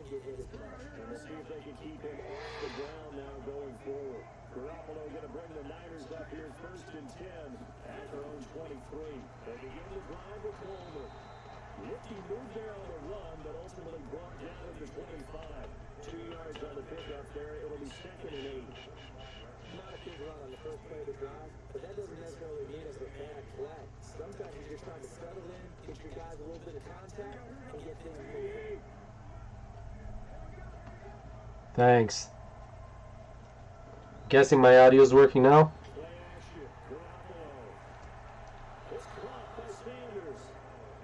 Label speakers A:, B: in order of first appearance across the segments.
A: And we'll see if they can keep him off the ground now going forward. Garoppolo going to bring the Niners up here first and 10 at their own 23. They begin the drive with Coleman. Nifty move there on the run, but ultimately brought down at the 25. 2 yards on the pickup there. It'll be second and 8.
B: Not a big run on the first play of the drive, but that doesn't necessarily mean it's a bad play. Sometimes you're just trying to settle in, get your guys a little bit of contact, and get things moving.
C: Thanks. Guessing my audio is working now.
A: Play action. Garoppolo. It's blocked by Sanders.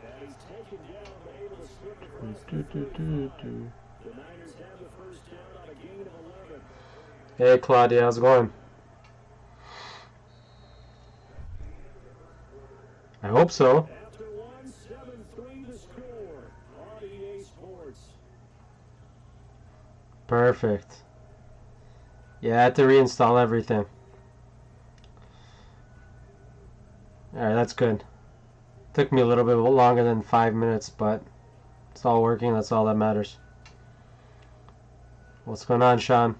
A: And he's taken down, but able to slip across the 35. The Niners have the first down on a gain of 11.
C: Hey Claudia, how's it going? I hope so.
A: After 1, 7-3 the score on EA Sports.
C: Perfect. Yeah, I had to reinstall everything. Alright, that's good. Took me a little bit longer than 5 minutes, but it's all working. That's all that matters. What's going on, Sean?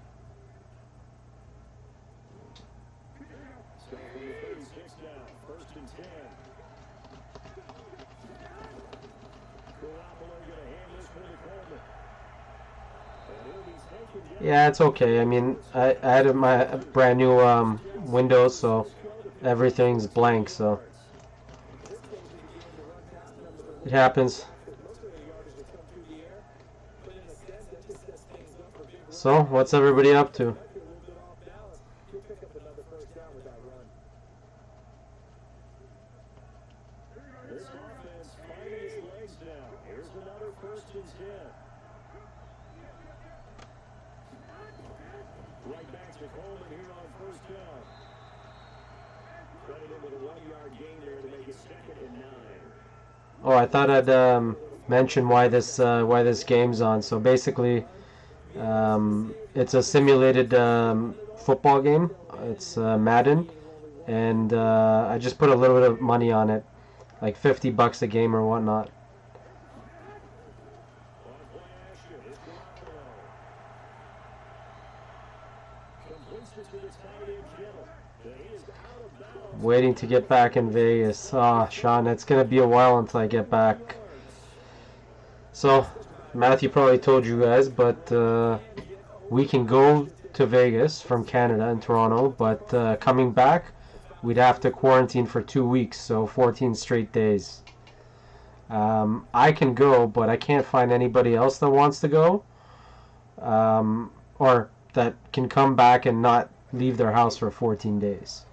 A: Stop from the 36 now. First and 10. Garoppolo going to hand this one to Coleman. And he'll be taken down.
C: Yeah, it's okay. I mean, I added my brand new Windows, so everything's blank, so it happens. So, what's everybody up to?
A: This offense finding his legs now. Here's another first and 10. Right back to Coleman here on first down. Credited with a 1-yard gain there to make it second and 9.
C: Oh, I thought I'd mention why this game's on. So basically, it's a simulated football game. It's Madden, and I just put a little bit of money on it, like $50 a game or whatnot.
A: On play action, it's Garoppolo. Completes it to the tight end, Kittle. He is out of bounds.
C: Waiting to get back in Vegas. Ah, Sean, it's gonna be a while until I get back. So, Matthew probably told you guys, but we can go to Vegas from Canada and Toronto, but coming back, we'd have to quarantine for 2 weeks, so 14 straight days. I can go, but I can't find anybody else that wants to go, or that can come back and not leave their house for 14 days.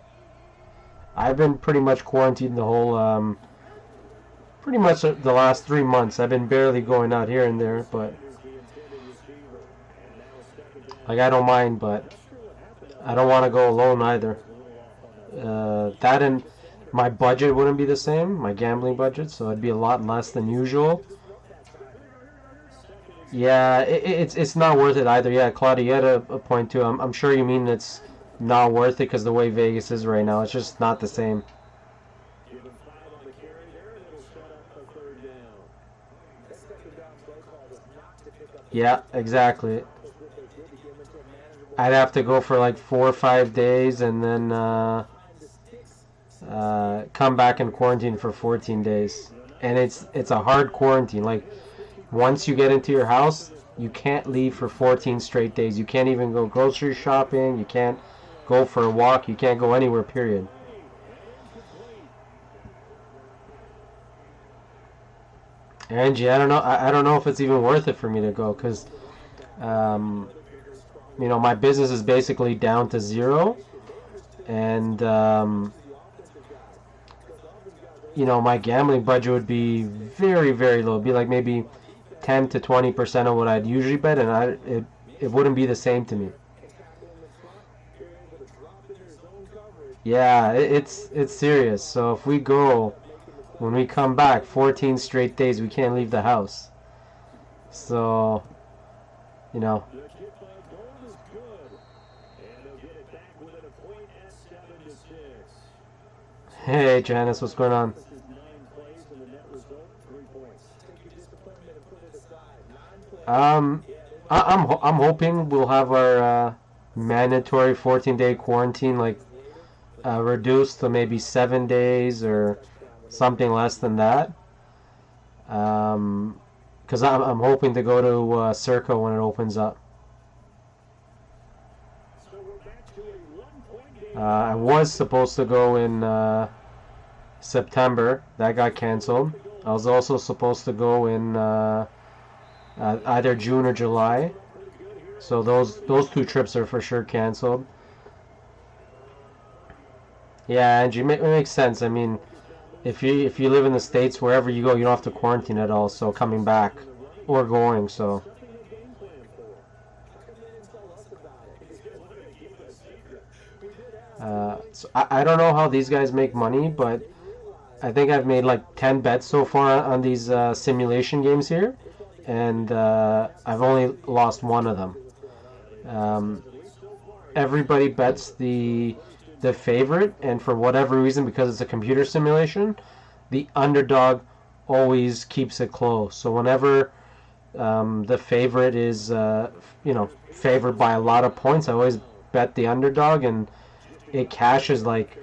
C: I've been pretty much quarantined the whole, pretty much the last 3 months. I've been barely going out here and there, but like I don't mind, but I don't want to go alone either. That and my budget wouldn't be the same, my gambling budget, so it'd be a lot less than usual. Yeah, it's not worth it either. Yeah, Claudia, you had a point too. I'm sure you mean it's not worth it because the way Vegas is right now, it's just not the same.
A: Give him 5 on the carry there, and it'll set up a third down.
C: Yeah, exactly. I'd have to go for like 4 or 5 days and then come back and quarantine for 14 days. And it's a hard quarantine. Like, once you get into your house, you can't leave for 14 straight days. You can't even go grocery shopping. You can't go for a walk. You can't go anywhere, period. Angie, I don't know if it's even worth it for me to go, because you know, my business is basically down to zero, and you know, my gambling budget would be very, very low. It'd be like maybe 10 to 20% of what I'd usually bet, and it wouldn't be the same to me. Yeah, it's serious. So if we go, when we come back, 14 straight days, we can't leave the house. So, you know. Hey, Janice, what's going on? I'm hoping we'll have our mandatory 14-day quarantine like reduced to maybe 7 days or something less than that. Because I'm hoping to go to Circa when it opens up. I was supposed to go in September. That got canceled. I was also supposed to go in either June or July. So those two trips are for sure canceled. Yeah, Angie, it makes sense. I mean, if you live in the States, wherever you go, you don't have to quarantine at all. So coming back or going, so. So I don't know how these guys make money, but I think I've made like 10 bets so far on these simulation games here, and I've only lost one of them. Everybody bets the favorite, and for whatever reason, because it's a computer simulation, the underdog always keeps it close. So whenever the favorite is favored by a lot of points, I always bet the underdog, and it cashes like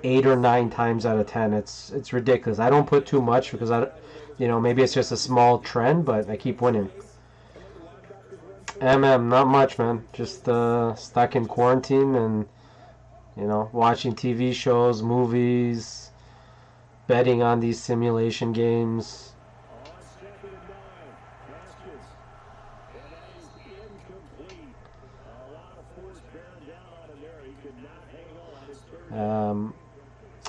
C: 8 or 9 times out of 10. It's ridiculous. I don't put too much because maybe it's just a small trend, but I keep winning. Not much, man. Just stuck in quarantine and watching TV shows, movies, betting on these simulation games.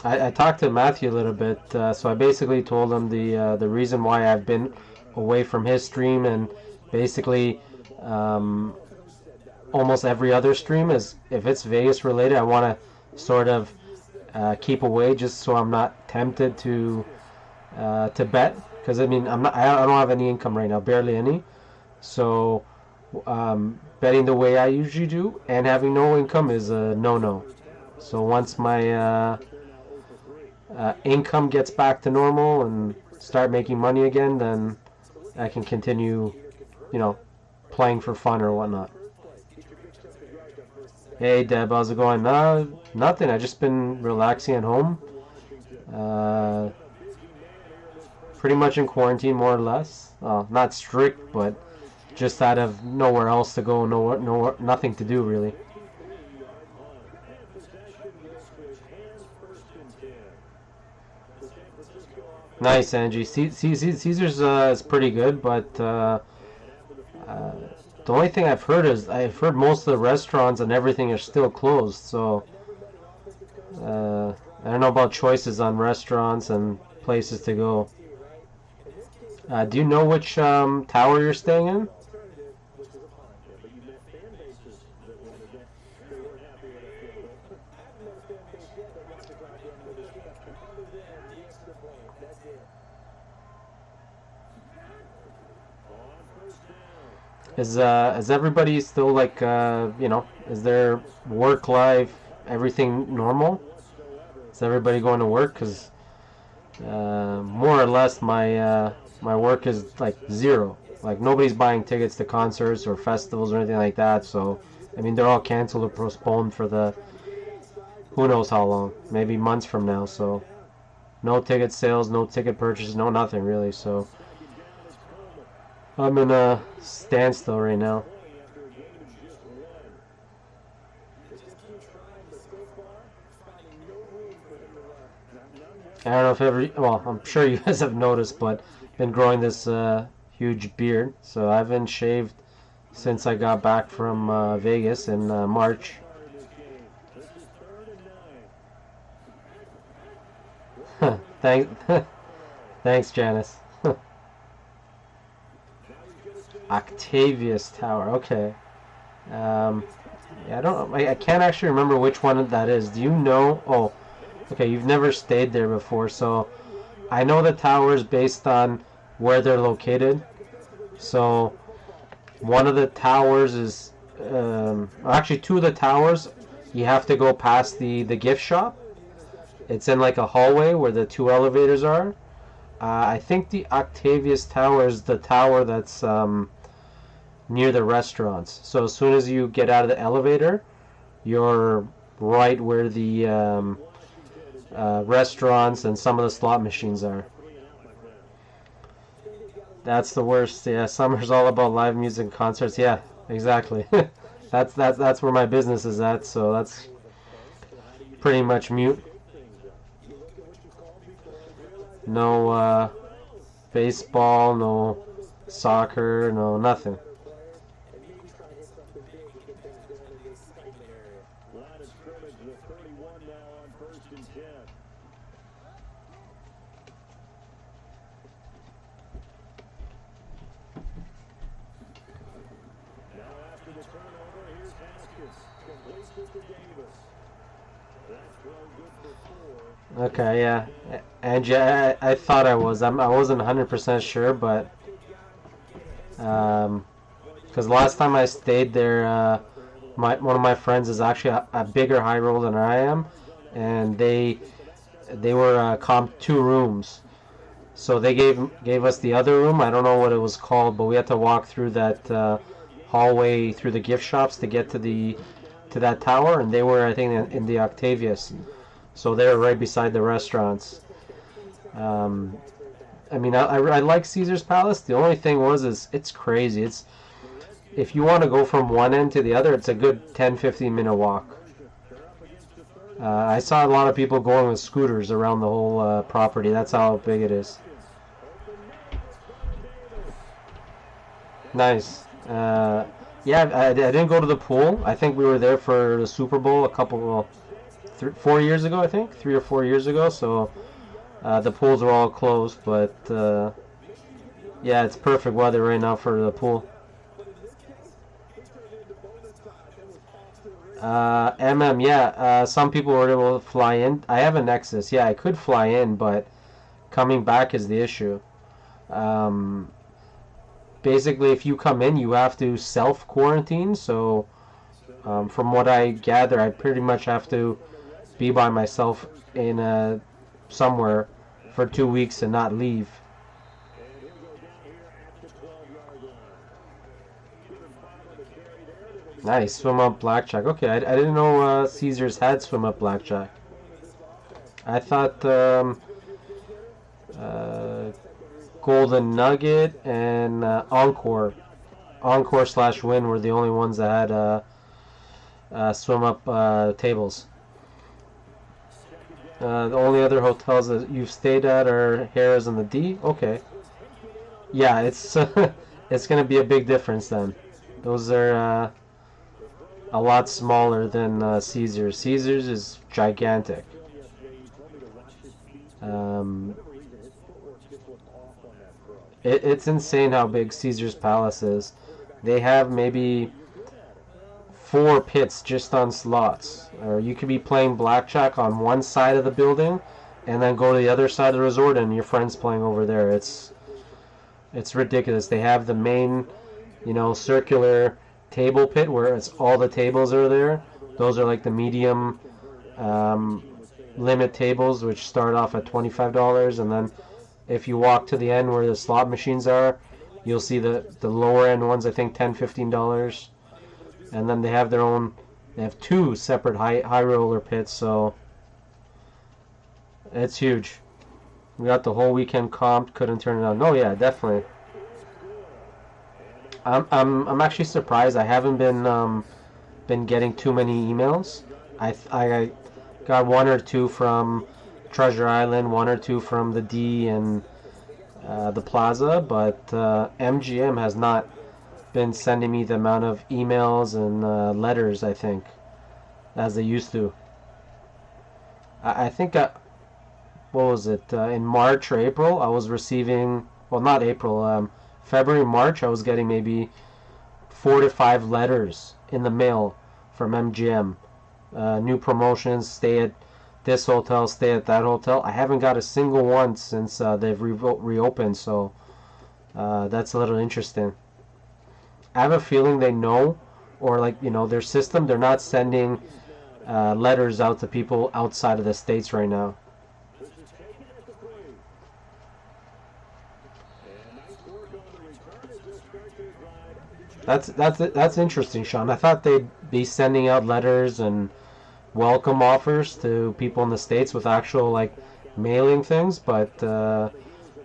C: I talked to Matthew a little bit, so I basically told him the reason why I've been away from his stream, and basically almost every other stream is, if it's Vegas related, I want to sort of keep away just so I'm not tempted to bet, because I mean I don't have any income right now, barely any. So betting the way I usually do and having no income is a no-no. So once my income gets back to normal and start making money again, then I can continue, playing for fun or whatnot. Hey Deb, how's it going? Nothing. I just been relaxing at home. Pretty much in quarantine, more or less. Not strict, but just out of nowhere else to go, nothing to do really. Nice, Angie. Caesar's is pretty good, but the only thing I've heard is most of the restaurants and everything are still closed. So I don't know about choices on restaurants and places to go. Do you know which tower you're staying in? Is everybody still like is their work life, everything normal? Is everybody going to work? Because more or less my work is like zero. Like nobody's buying tickets to concerts or festivals or anything like that. So I mean they're all canceled or postponed for the who knows how long, maybe months from now. So no ticket sales, no ticket purchases, no nothing really. So I'm in a standstill right now. I don't know if I'm sure you guys have noticed, but been growing this huge beard. So I haven't shaved since I got back from Vegas in March. Thanks, Janice. Octavius Tower. Okay. Yeah, I can't actually remember which one that is. Do you know? Oh, okay. You've never stayed there before, so I know the towers based on where they're located. So one of the towers is actually two of the towers. You have to go past the gift shop. It's in like a hallway where the two elevators are. I think the Octavius Tower is the tower that's near the restaurants. So as soon as you get out of the elevator, you're right where the restaurants and some of the slot machines are. That's the worst. Yeah, summer's all about live music and concerts. Yeah, exactly. that's where my business is at. So that's pretty much mute. No baseball, no soccer, no nothing.
A: Line of scrimmage, the 31 now on 1st and 10. Now after the turnover, here's Haskins. Completes it to Davis. That throw good for 4.
C: Okay, yeah. And yeah, I thought I was. I wasn't 100% sure, but because last time I stayed there, one of my friends is actually a bigger high roll than I am, and they were comped 2 rooms, so they gave us the other room. I don't know what it was called, but we had to walk through that hallway through the gift shops to get to that tower, and they were, I think, in the Octavius, so they were right beside the restaurants. I mean, I like Caesar's Palace. The only thing is it's crazy. If you want to go from one end to the other, it's a good 10-15 minute walk. I saw a lot of people going with scooters around the whole property. That's how big it is. Nice. Yeah, I didn't go to the pool. I think we were there for the Super Bowl 4 years ago, I think. 3 or 4 years ago. So the pools were all closed. But yeah, it's perfect weather right now for the pool. Yeah, some people were able to fly in. I have a Nexus. Yeah, I could fly in, but coming back is the issue. Basically, if you come in, you have to self-quarantine. So, from what I gather, I pretty much have to be by myself in somewhere for 2 weeks and not leave. Nice, swim up blackjack. Okay, I didn't know Caesars had swim up blackjack. I thought Golden Nugget and Encore / Win were the only ones that had swim up tables. The only other hotels that you've stayed at are Harrah's and the D. Okay. Yeah, it's it's gonna be a big difference then. Those are a lot smaller than Caesars. Caesars is gigantic. It's insane how big Caesars Palace is. They have maybe 4 pits just on slots. Or you could be playing blackjack on one side of the building and then go to the other side of the resort and your friend's playing over there. It's ridiculous. They have the main, circular table pit where it's all the tables are there. Those are like the medium limit tables, which start off at $25, and then if you walk to the end where the slot machines are, you'll see the lower end ones, I think $10-15, and then they have 2 separate high roller pits, so it's huge. We got the whole weekend comped, couldn't turn it on. No, yeah, definitely. I'm actually surprised. I haven't been getting too many emails. I got 1 or 2 from Treasure Island, 1 or 2 from the D and the Plaza, but MGM has not been sending me the amount of emails and letters, I think, as they used to. I think what was it, in March or April I was receiving, well, not April, February, March, I was getting maybe 4 to 5 letters in the mail from MGM. New promotions, stay at this hotel, stay at that hotel. I haven't got a single one since they've reopened, so that's a little interesting. I have a feeling they know, or their system, they're not sending letters out to people outside of the States right now. That's interesting, Sean. I thought they'd be sending out letters and welcome offers to people in the States with actual like mailing things, but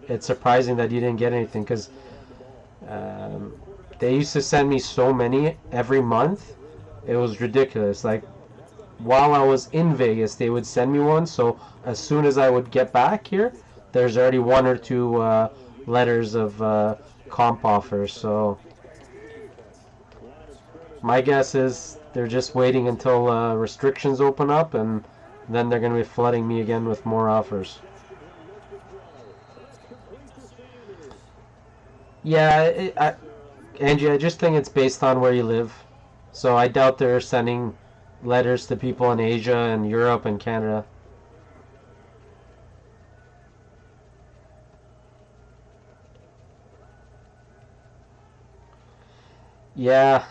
C: it's surprising that you didn't get anything because they used to send me so many every month. It was ridiculous. Like while I was in Vegas, they would send me one. So as soon as I would get back here, there's already one or two letters of comp offers. So my guess is they're just waiting until restrictions open up, and then they're going to be flooding me again with more offers. Yeah, Angie, I just think it's based on where you live. So I doubt they're sending letters to people in Asia and Europe and Canada. Yeah,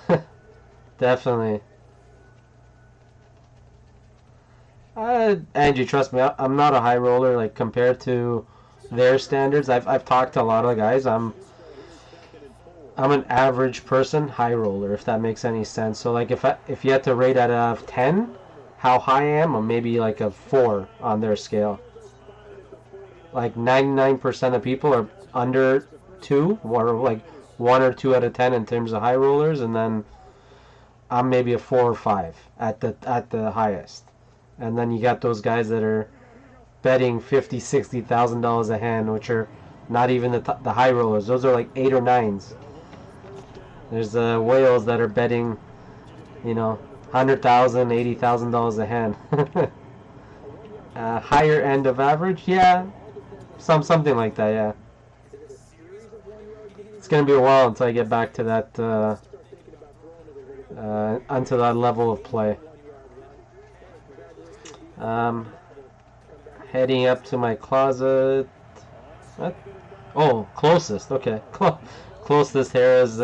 C: definitely. Angie, trust me, I'm not a high roller. Like compared to their standards, I've talked to a lot of the guys. I'm an average person, high roller, if that makes any sense. So like if you had to rate out of 10, how high I am, I'm maybe like a 4 on their scale. Like 99% of people are under 2, or like 1 or 2 out of 10 in terms of high rollers, and then I'm maybe a 4 or 5 at the highest. And then you got those guys that are betting $50,000-$60,000 a hand, which are not even the high rollers. Those are like 8 or 9s. There's whales that are betting, $100,000, $80,000 a hand. Higher end of average, yeah, something like that, yeah. It's gonna be a while until I get back to that, onto that level of play. Heading up to my closet. What? Oh, closest. Okay, closest here is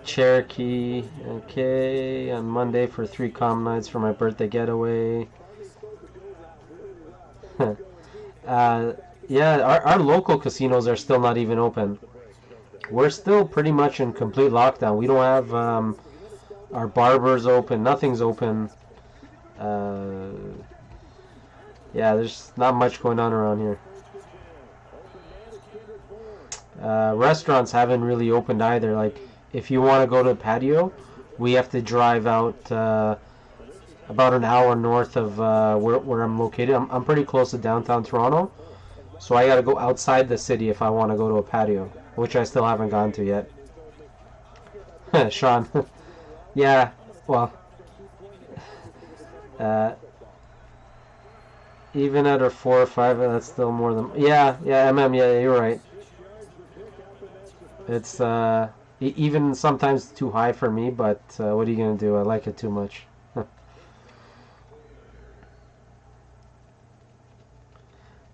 C: Cherokee. Okay, on Monday for 3 comm nights for my birthday getaway. Yeah, our local casinos are still not even open. We're still pretty much in complete lockdown. We don't have our barbers open. Nothing's open. Yeah, there's not much going on around here. Restaurants haven't really opened either. Like, if you want to go to a patio, we have to drive out about an hour north of where I'm located. I'm pretty close to downtown Toronto, so I got to go outside the city if I want to go to a patio, which I still haven't gone to yet. Sean. Yeah, well, even at a 4 or 5, that's still more than... Yeah, MM, yeah, you're right. It's even sometimes too high for me, but what are you going to do? I like it too much.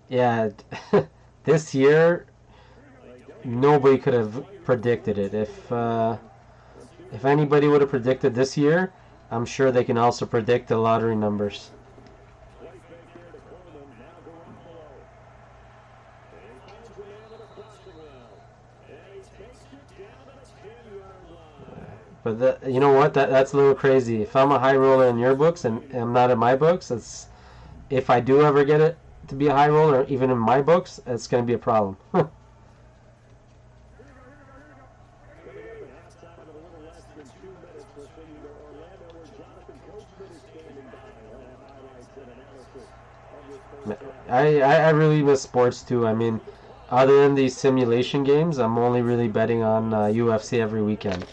C: Yeah, this year, nobody could have predicted it. If anybody would have predicted this year, I'm sure they can also predict the lottery numbers. But you know what? That's a little crazy. If I'm a high roller in your books and I'm not in my books, if I do ever get it to be a high roller, even in my books, it's going to be a problem. I really miss sports too. I mean, other than these simulation games, I'm only really betting on UFC every weekend.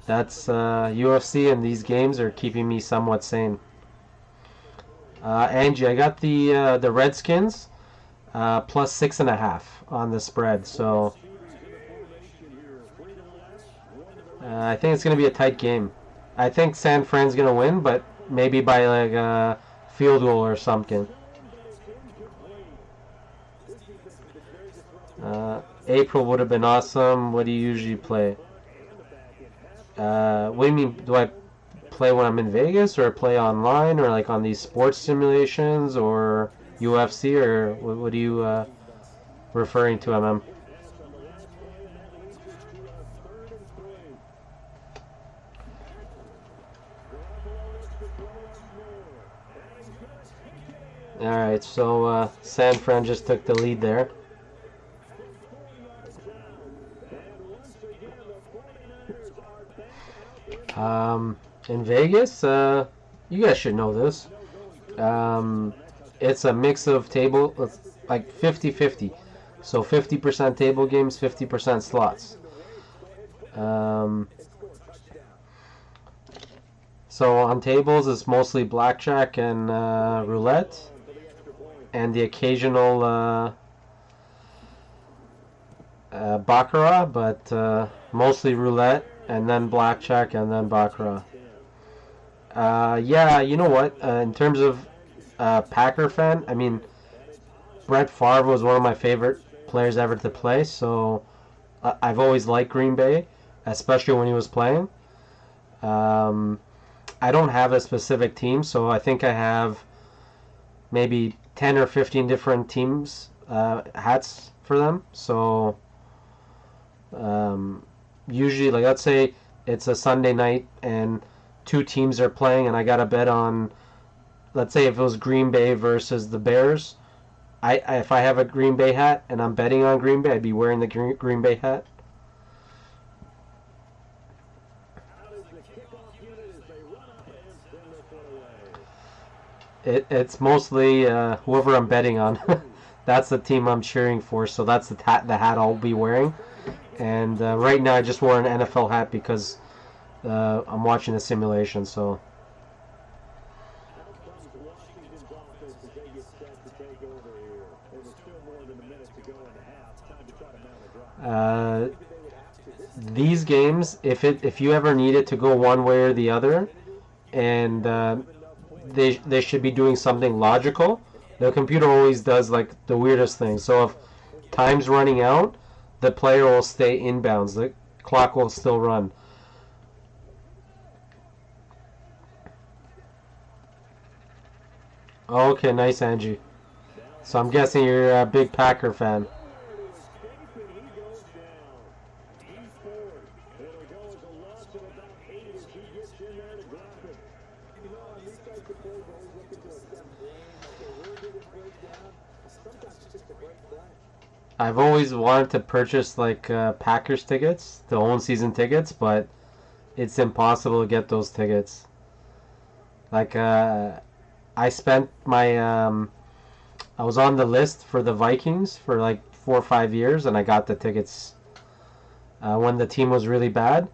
C: That's UFC, and these games are keeping me somewhat sane. Angie, I got the Redskins plus 6.5 on the spread, so I think it's going to be a tight game. I think San Fran's going to win, but maybe by like a field goal or something. April would have been awesome. What do you usually play? What do you mean? Do I play when I'm in Vegas, or play online, or like on these sports simulations, or UFC, or what are you referring to, MM? All right, so San Fran just took the lead there. In Vegas, you guys should know this. It's a mix of table, it's like 50-50. So 50% table games, 50% slots. So on tables, it's mostly blackjack and roulette, and the occasional baccarat, but mostly roulette, and then blackjack, and then baccarat. Yeah, you know what? In terms of Packer fan, I mean, Brett Favre was one of my favorite players ever to play, so I've always liked Green Bay, especially when he was playing. I don't have a specific team, so I think I have maybe 10 or 15 different teams, hats for them. So usually, like, let's say it's a Sunday night and two teams are playing, and I got to bet on, let's say if it was Green Bay versus the Bears, if I have a Green Bay hat and I'm betting on Green Bay, I'd be wearing the Green Bay hat. It's mostly whoever I'm betting on. That's the team I'm cheering for, so that's the hat I'll be wearing. And right now I just wore an NFL hat because I'm watching the simulation, so... these games, if you ever need it to go one way or the other, and they should be doing something logical, the computer always does like the weirdest thing. So if time's running out, the player will stay inbounds. The clock will still run. Okay, nice, Angie. So I'm guessing you're a big Packer fan. I've always wanted to purchase like Packers tickets, the own season tickets, but it's impossible to get those tickets. Like I spent my I was on the list for the Vikings for like 4 or 5 years, and I got the tickets when the team was really bad,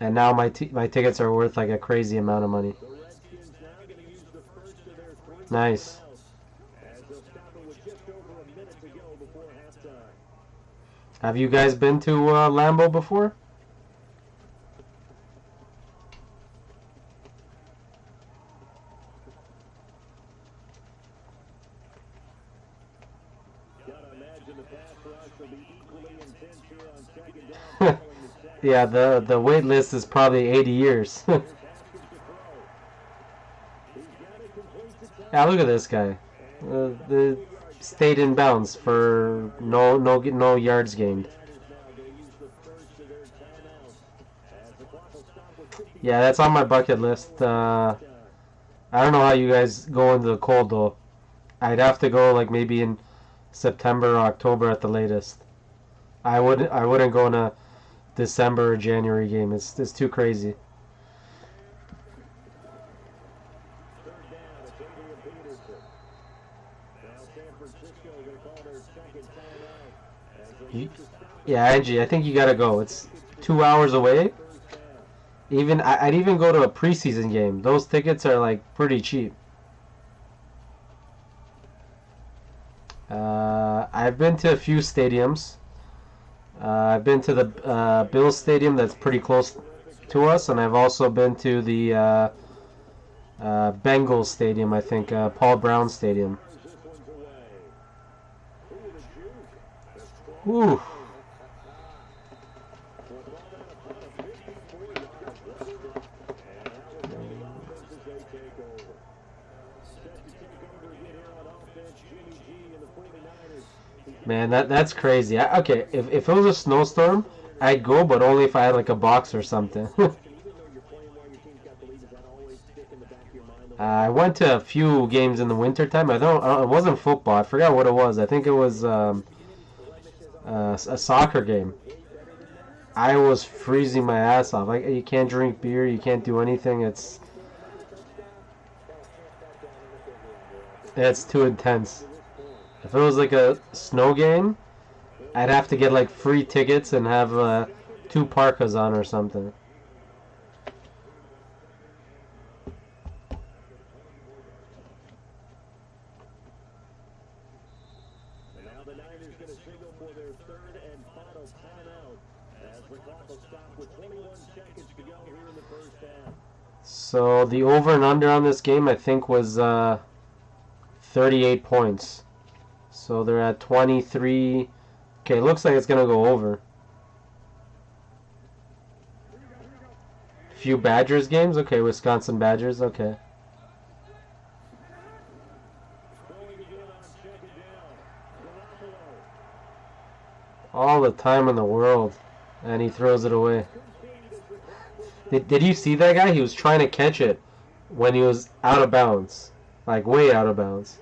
C: and now my tickets are worth like a crazy amount of money. Nice. Have you guys been to Lambeau before? Yeah, the wait list is probably 80 years. Yeah, look at this guy. The stayed in bounds for no yards gained. Yeah, that's on my bucket list. I don't know how you guys go into the cold though. I'd have to go like maybe in September or October at the latest. I wouldn't go in a December or January game. It's too crazy. Yeah, Angie, I think you gotta go. It's 2 hours away. I'd even go to a preseason game. Those tickets are like pretty cheap. I've been to a few stadiums. I've been to the Bills Stadium that's pretty close to us, and I've also been to the Bengals Stadium, I think, Paul Brown Stadium. Ooh. Man, that's crazy. Okay, if it was a snowstorm, I'd go, but only if I had like a box or something. I went to a few games in the wintertime. I don't. It wasn't football. I forgot what it was. I think it was a soccer game. I was freezing my ass off. Like, you can't drink beer. You can't do anything. It's too intense. If it was like a snow game, I'd have to get like free tickets and have 2 parkas on or something.
A: And now the Niners going to signal for their third and final timeout as the clock will stop with 21 seconds to go here in the first half.
C: So the over and under on this game, I think, was 38 points. So they're at 23. Okay, looks like it's gonna go over. Few Badgers games. Okay, Wisconsin Badgers. Okay.
A: Throwing again on second down. Garoppolo.
C: All the time in the world, and he throws it away. Did you see that guy? He was trying to catch it when he was out of bounds, like way out of bounds.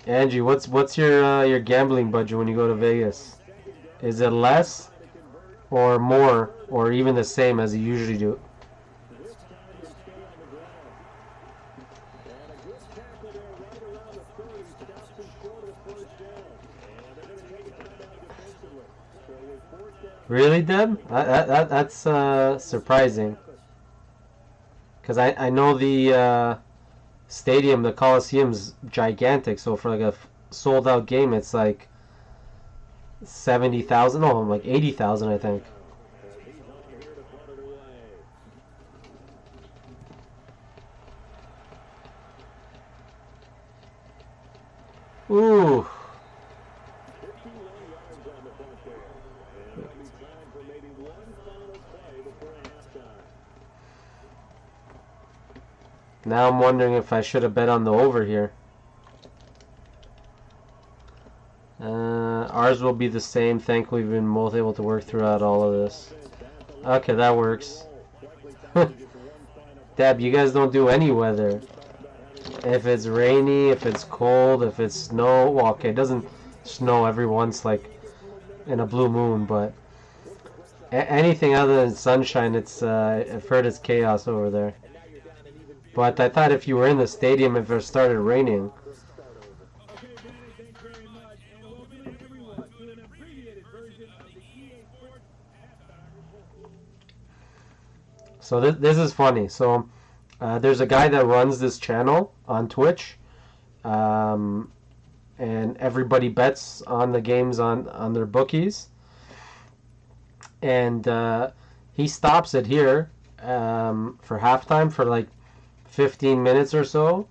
C: Angie, what's your gambling budget when you go to Vegas? Is it less or more or even the same as you usually do?
A: This time they stay on the ground. And a good tackle there right around the 30. Stops him short of the first down. And they're going to take a timeout defensively. So with fourth down.
C: Really, Deb? That's surprising. Because I know the stadium, the Coliseum's gigantic. So for like a sold out game, it's like 70,000. No, like 80,000, I think.
A: He's on here to punt it away.
C: Ooh.
A: 51 yards on the punt there. And it'll be time for maybe one final play before halftime.
C: Now I'm wondering if I should have bet on the over here. Ours will be the same. Thankfully, we've been both able to work throughout all of this. Okay, that works. Deb, you guys don't do any weather. If it's rainy, if it's cold, if it's snow, well, okay, it doesn't snow every once, like in a blue moon, but anything other than sunshine, I've heard it's chaos over there. But I thought if you were in the stadium, if it started raining.
D: Okay, Danny, thanks very much, and welcome everyone to an abbreviated version of the EA Sports halftime report.
C: So this is funny. So there's a guy that runs this channel on Twitch, and everybody bets on the games on their bookies, and he stops it here for halftime for like 15 minutes or so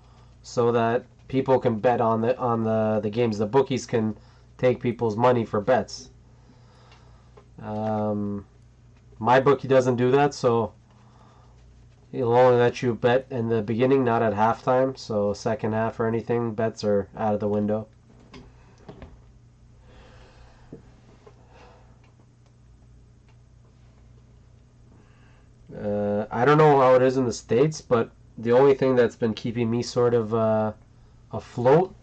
C: that people can bet on the games. The bookies can take people's money for bets. My bookie doesn't do that, so he'll only let you bet in the beginning, not at halftime. So second half or anything, bets are out of the window. I don't know how it is in the States, but the only thing that's been keeping me sort of afloat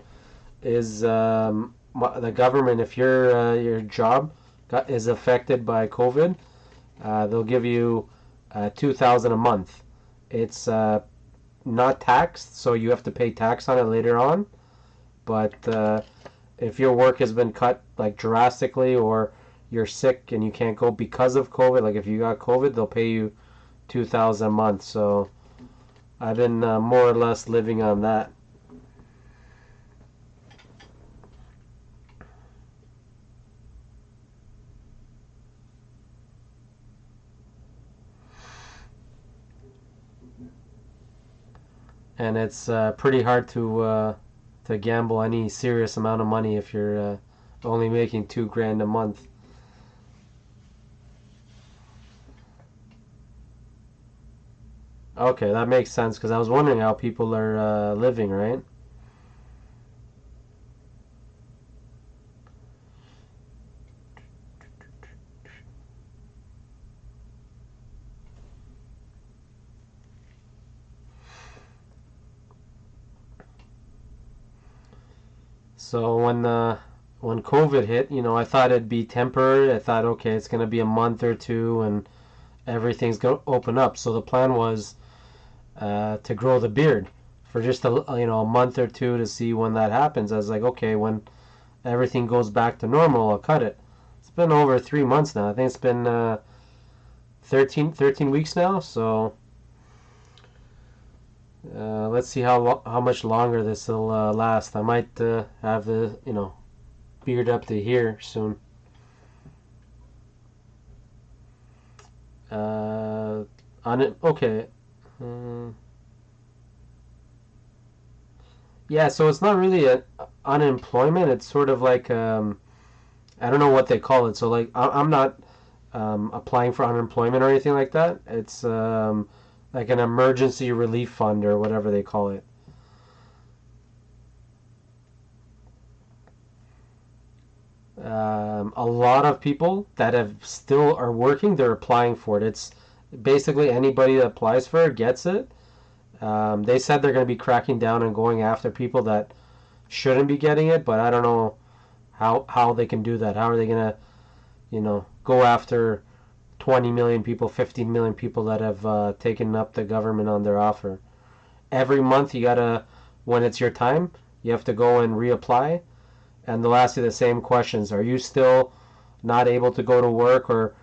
C: is the government. If your job is affected by COVID, they'll give you $2,000 a month. It's not taxed, so you have to pay tax on it later on. But if your work has been cut like drastically, or you're sick and you can't go because of COVID, like if you got COVID, they'll pay you $2,000 a month. So I've been more or less living on that. And it's pretty hard to gamble any serious amount of money if you're only making $2,000 a month. Okay, that makes sense, because I was wondering how people are living, right? So when COVID hit, I thought it'd be temporary. I thought, okay, it's gonna be a month or two, and everything's gonna open up. So the plan was to grow the beard for just a month or two to see when that happens. I was like, okay, when everything goes back to normal, I'll cut it. It's been over 3 months now. I think it's been 13 weeks now. So let's see how much longer this will last. I might have the beard up to here soon. Okay. Yeah, so it's not really unemployment. It's sort of like I don't know what they call it. So like I'm not applying for unemployment or anything like that. It's like an emergency relief fund or whatever they call it. A lot of people that have still are working, they're applying for it. It's basically anybody that applies for it gets it. They said they're going to be cracking down and going after people that shouldn't be getting it, but I don't know how they can do that. How are they going to, go after 20 million people, 15 million people that have taken up the government on their offer? Every month you gotta, when it's your time, you have to go and reapply, and they'll ask you the same questions. Are you still not able to go to work or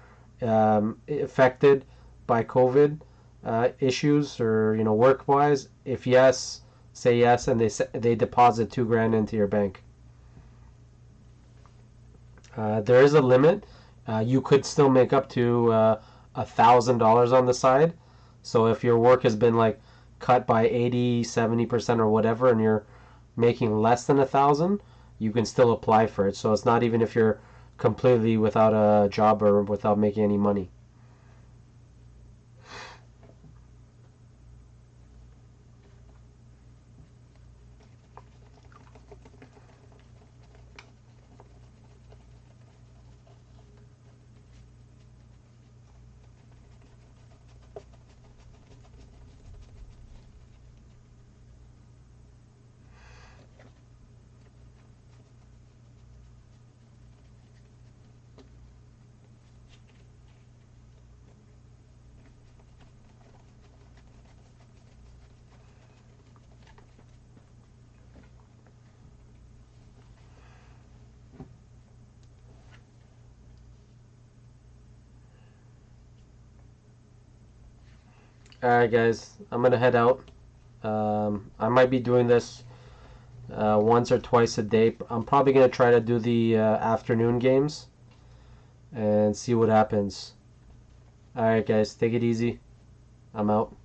C: affected by COVID issues or work-wise? If yes, say yes, and they deposit $2,000 into your bank. There is a limit. You could still make up to $1,000 on the side. So if your work has been like cut by 80-70% or whatever, and you're making less than 1,000, you can still apply for it. So it's not even if you're completely without a job or without making any money. Alright guys, I'm gonna head out. I might be doing this once or twice a day. I'm probably gonna try to do the afternoon games and see what happens. Alright guys, take it easy. I'm out.